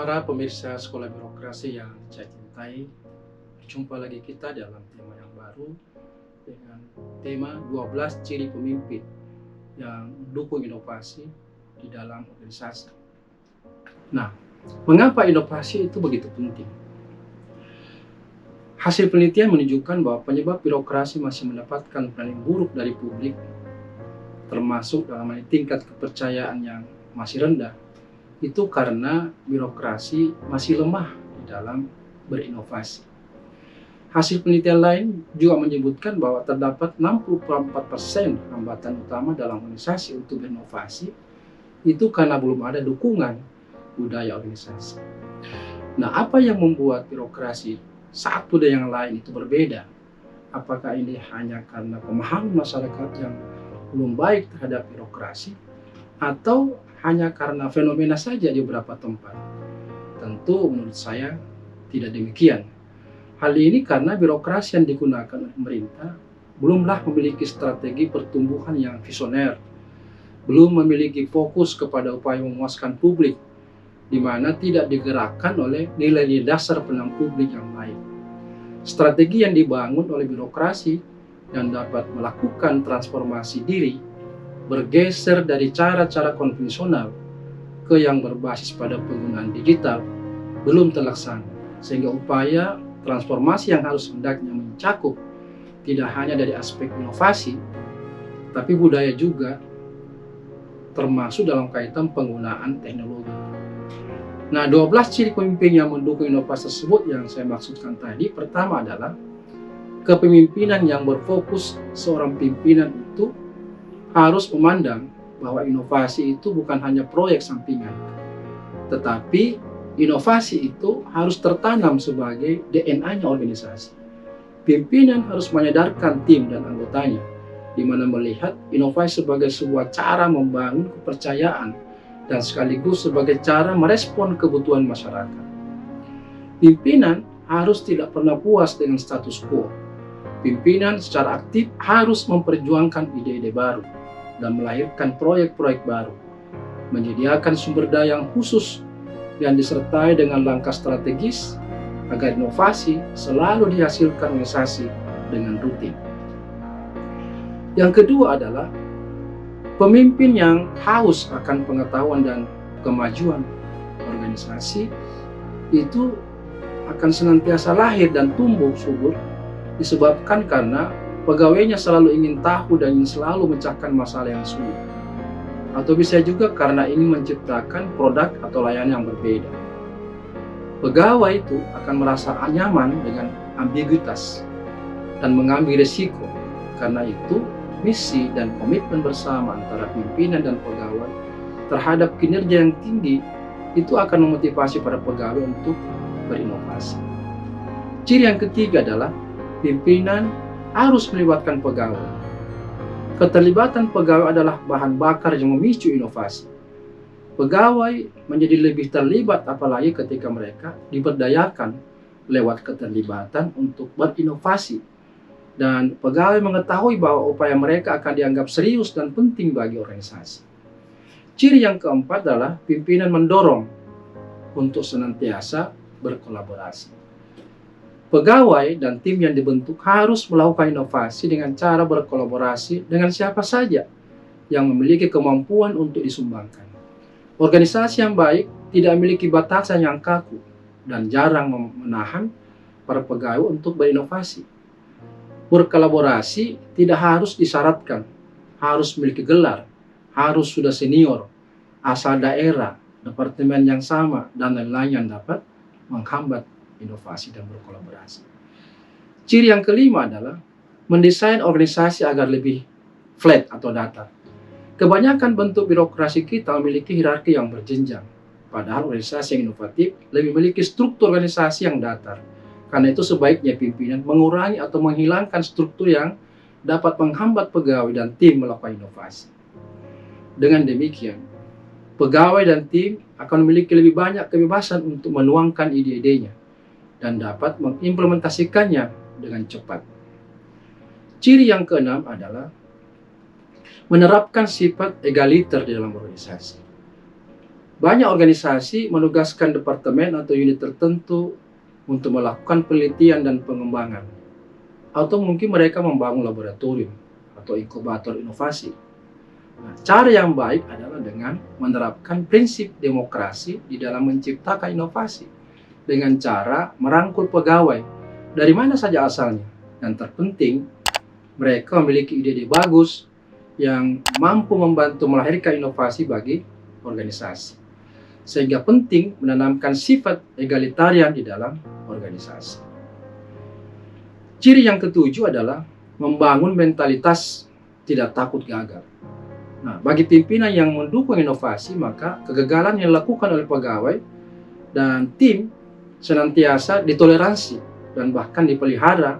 Para pemirsa Sekolah Birokrasi yang saya cintai, jumpa lagi kita dalam tema yang baru dengan tema 12 ciri pemimpin yang mendukung inovasi di dalam organisasi. Nah, mengapa inovasi itu begitu penting? Hasil penelitian menunjukkan bahwa penyebab birokrasi masih mendapatkan penilaian buruk dari publik, termasuk dalam hal ini tingkat kepercayaan yang masih rendah, itu karena birokrasi masih lemah di dalam berinovasi. Hasil penelitian lain juga menyebutkan bahwa terdapat 64% hambatan utama dalam organisasi untuk berinovasi itu karena belum ada dukungan budaya organisasi. Nah, apa yang membuat birokrasi satu dan yang lain itu berbeda? Apakah ini hanya karena pemahaman masyarakat yang belum baik terhadap birokrasi, atau hanya karena fenomena saja di beberapa tempat? Tentu menurut saya tidak demikian. Hal ini karena birokrasi yang digunakan oleh pemerintah belumlah memiliki strategi pertumbuhan yang visioner, belum memiliki fokus kepada upaya memuaskan publik, di mana tidak digerakkan oleh nilai-nilai dasar pelayanan publik yang lain. Strategi yang dibangun oleh birokrasi yang dapat melakukan transformasi diri bergeser dari cara-cara konvensional ke yang berbasis pada penggunaan digital belum terlaksana, sehingga upaya transformasi yang harus hendaknya mencakup tidak hanya dari aspek inovasi, tapi budaya juga, termasuk dalam kaitan penggunaan teknologi. Nah, 12 ciri pemimpin yang mendukung inovasi tersebut yang saya maksudkan tadi, pertama adalah kepemimpinan yang berfokus. Seorang pimpinan itu harus memandang bahwa inovasi itu bukan hanya proyek sampingan, tetapi inovasi itu harus tertanam sebagai DNA-nya organisasi. Pimpinan harus menyadarkan tim dan anggotanya, di mana melihat inovasi sebagai sebuah cara membangun kepercayaan dan sekaligus sebagai cara merespon kebutuhan masyarakat. Pimpinan harus tidak pernah puas dengan status quo. Pimpinan secara aktif harus memperjuangkan ide-ide baru dan melahirkan proyek-proyek baru, menyediakan sumber daya yang khusus yang disertai dengan langkah strategis agar inovasi selalu dihasilkan organisasi dengan rutin. Yang kedua adalah pemimpin yang haus akan pengetahuan dan kemajuan organisasi itu akan senantiasa lahir dan tumbuh subur disebabkan karena pegawainya selalu ingin tahu dan ingin selalu memecahkan masalah yang sulit. Atau bisa juga karena ingin menciptakan produk atau layanan yang berbeda. Pegawai itu akan merasa nyaman dengan ambiguitas dan mengambil risiko. Karena itu, misi dan komitmen bersama antara pimpinan dan pegawai terhadap kinerja yang tinggi itu akan memotivasi para pegawai untuk berinovasi. Ciri yang ketiga adalah pimpinan harus melibatkan pegawai. Keterlibatan pegawai adalah bahan bakar yang memicu inovasi. Pegawai menjadi lebih terlibat apalagi ketika mereka diberdayakan lewat keterlibatan untuk berinovasi. Dan pegawai mengetahui bahwa upaya mereka akan dianggap serius dan penting bagi organisasi. Ciri yang keempat adalah pimpinan mendorong untuk senantiasa berkolaborasi. Pegawai dan tim yang dibentuk harus melakukan inovasi dengan cara berkolaborasi dengan siapa saja yang memiliki kemampuan untuk disumbangkan. Organisasi yang baik tidak memiliki batasan yang kaku dan jarang menahan para pegawai untuk berinovasi. Berkolaborasi tidak harus disyaratkan, harus memiliki gelar, harus sudah senior, asal daerah, departemen yang sama, dan lain-lain yang dapat menghambat inovasi dan berkolaborasi. Ciri yang kelima adalah mendesain organisasi agar lebih flat atau datar. Kebanyakan bentuk birokrasi kita memiliki hierarki yang berjenjang, padahal organisasi yang inovatif lebih memiliki struktur organisasi yang datar. Karena itu sebaiknya pimpinan mengurangi atau menghilangkan struktur yang dapat menghambat pegawai dan tim melakukan inovasi. Dengan demikian, pegawai dan tim akan memiliki lebih banyak kebebasan untuk menuangkan ide-idenya dan dapat mengimplementasikannya dengan cepat. Ciri yang keenam adalah menerapkan sifat egaliter di dalam organisasi. Banyak organisasi menugaskan departemen atau unit tertentu untuk melakukan penelitian dan pengembangan, atau mungkin mereka membangun laboratorium atau inkubator inovasi. Nah, cara yang baik adalah dengan menerapkan prinsip demokrasi di dalam menciptakan inovasi dengan cara merangkul pegawai dari mana saja asalnya. Dan terpenting, mereka memiliki ide-ide bagus yang mampu membantu melahirkan inovasi bagi organisasi. Sehingga penting menanamkan sifat egalitarian di dalam organisasi. Ciri yang ketujuh adalah membangun mentalitas tidak takut gagal. Nah, bagi pimpinan yang mendukung inovasi, maka kegagalan yang dilakukan oleh pegawai dan tim senantiasa ditoleransi dan bahkan dipelihara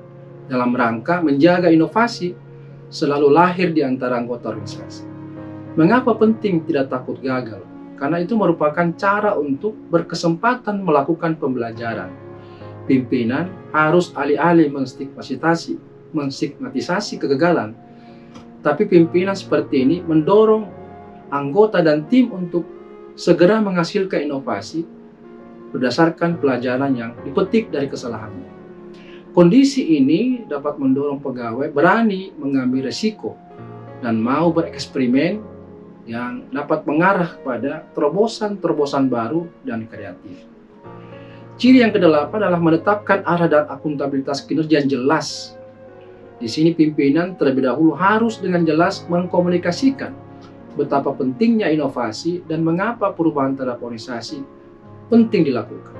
dalam rangka menjaga inovasi selalu lahir di antara anggota organisasi. Mengapa penting tidak takut gagal? Karena itu merupakan cara untuk berkesempatan melakukan pembelajaran. Pimpinan harus alih-alih menstigmatisasi kegagalan, tapi pimpinan seperti ini mendorong anggota dan tim untuk segera menghasilkan inovasi berdasarkan pelajaran yang dipetik dari kesalahannya. Kondisi ini dapat mendorong pegawai berani mengambil resiko dan mau bereksperimen yang dapat mengarah kepada terobosan-terobosan baru dan kreatif. Ciri yang kedelapan adalah menetapkan arah dan akuntabilitas kinerja yang jelas. Di sini pimpinan terlebih dahulu harus dengan jelas mengkomunikasikan betapa pentingnya inovasi dan mengapa perubahan terhadap organisasi penting dilakukan.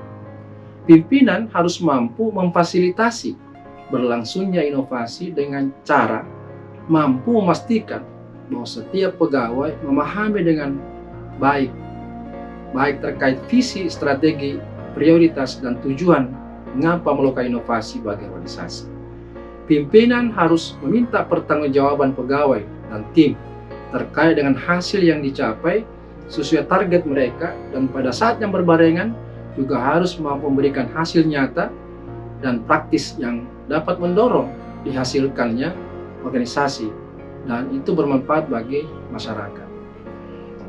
Pimpinan harus mampu memfasilitasi berlangsungnya inovasi dengan cara mampu memastikan bahwa setiap pegawai memahami dengan baik terkait visi, strategi, prioritas, dan tujuan mengapa melakukan inovasi bagi organisasi. Pimpinan harus meminta pertanggungjawaban pegawai dan tim terkait dengan hasil yang dicapai sesuai target mereka, dan pada saat yang berbarengan juga harus mampu memberikan hasil nyata dan praktis yang dapat mendorong dihasilkannya organisasi dan itu bermanfaat bagi masyarakat.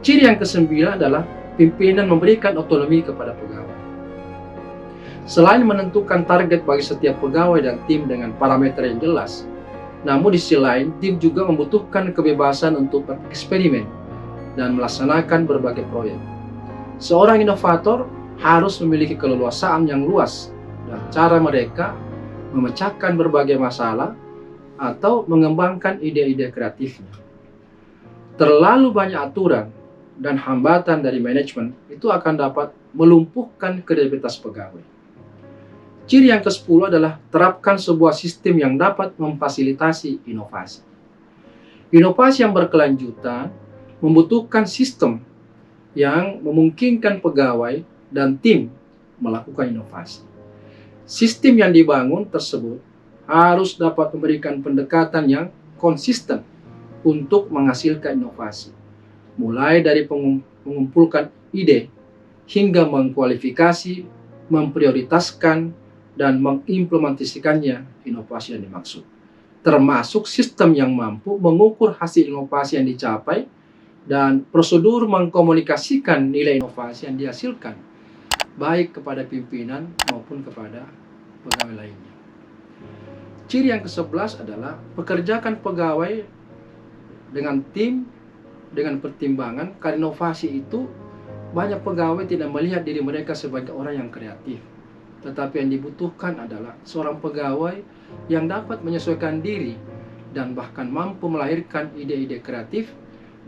Ciri yang kesembilan adalah pimpinan memberikan otonomi kepada pegawai. Selain menentukan target bagi setiap pegawai dan tim dengan parameter yang jelas, namun di sisi lain tim juga membutuhkan kebebasan untuk bereksperimen dan melaksanakan berbagai proyek. Seorang inovator harus memiliki keleluasaan yang luas dan cara mereka memecahkan berbagai masalah atau mengembangkan ide-ide kreatifnya. Terlalu banyak aturan dan hambatan dari manajemen itu akan dapat melumpuhkan kredibilitas pegawai. Ciri yang ke-10 adalah terapkan sebuah sistem yang dapat memfasilitasi inovasi. Inovasi yang berkelanjutan membutuhkan sistem yang memungkinkan pegawai dan tim melakukan inovasi. Sistem yang dibangun tersebut harus dapat memberikan pendekatan yang konsisten untuk menghasilkan inovasi, mulai dari mengumpulkan ide hingga mengkualifikasi, memprioritaskan, dan mengimplementasikannya inovasi yang dimaksud, termasuk sistem yang mampu mengukur hasil inovasi yang dicapai dan prosedur mengkomunikasikan nilai inovasi yang dihasilkan, baik kepada pimpinan maupun kepada pegawai lainnya. Ciri yang ke-11 adalah pekerjakan pegawai dengan tim, dengan pertimbangan karena inovasi itu banyak pegawai tidak melihat diri mereka sebagai orang yang kreatif. Tetapi yang dibutuhkan adalah seorang pegawai yang dapat menyesuaikan diri dan bahkan mampu melahirkan ide-ide kreatif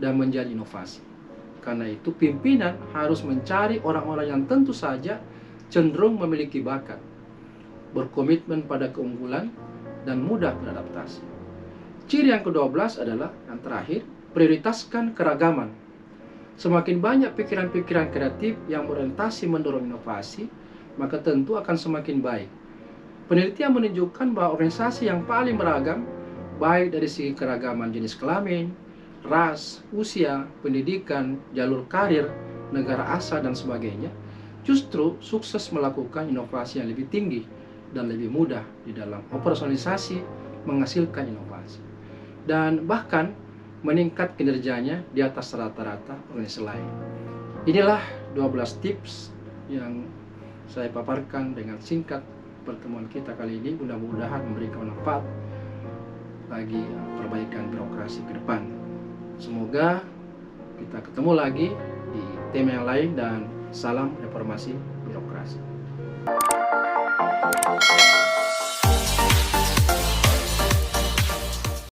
dan menjadi inovasi. Karena itu pimpinan harus mencari orang-orang yang tentu saja cenderung memiliki bakat, berkomitmen pada keunggulan, dan mudah beradaptasi. Ciri yang ke-12 adalah yang terakhir, prioritaskan keragaman. Semakin banyak pikiran-pikiran kreatif yang berorientasi mendorong inovasi, maka tentu akan semakin baik. Penelitian menunjukkan bahwa organisasi yang paling beragam, baik dari segi keragaman jenis kelamin, ras, usia, pendidikan, jalur karir, negara asal, dan sebagainya, justru sukses melakukan inovasi yang lebih tinggi dan lebih mudah di dalam operasionalisasi menghasilkan inovasi. Dan bahkan meningkat kinerjanya di atas rata-rata organisasi lain. Inilah 12 tips yang saya paparkan dengan singkat pertemuan kita kali ini, mudah-mudahan memberikan manfaat bagi perbaikan birokrasi ke depan. Semoga kita ketemu lagi di tema yang lain, dan salam reformasi birokrasi.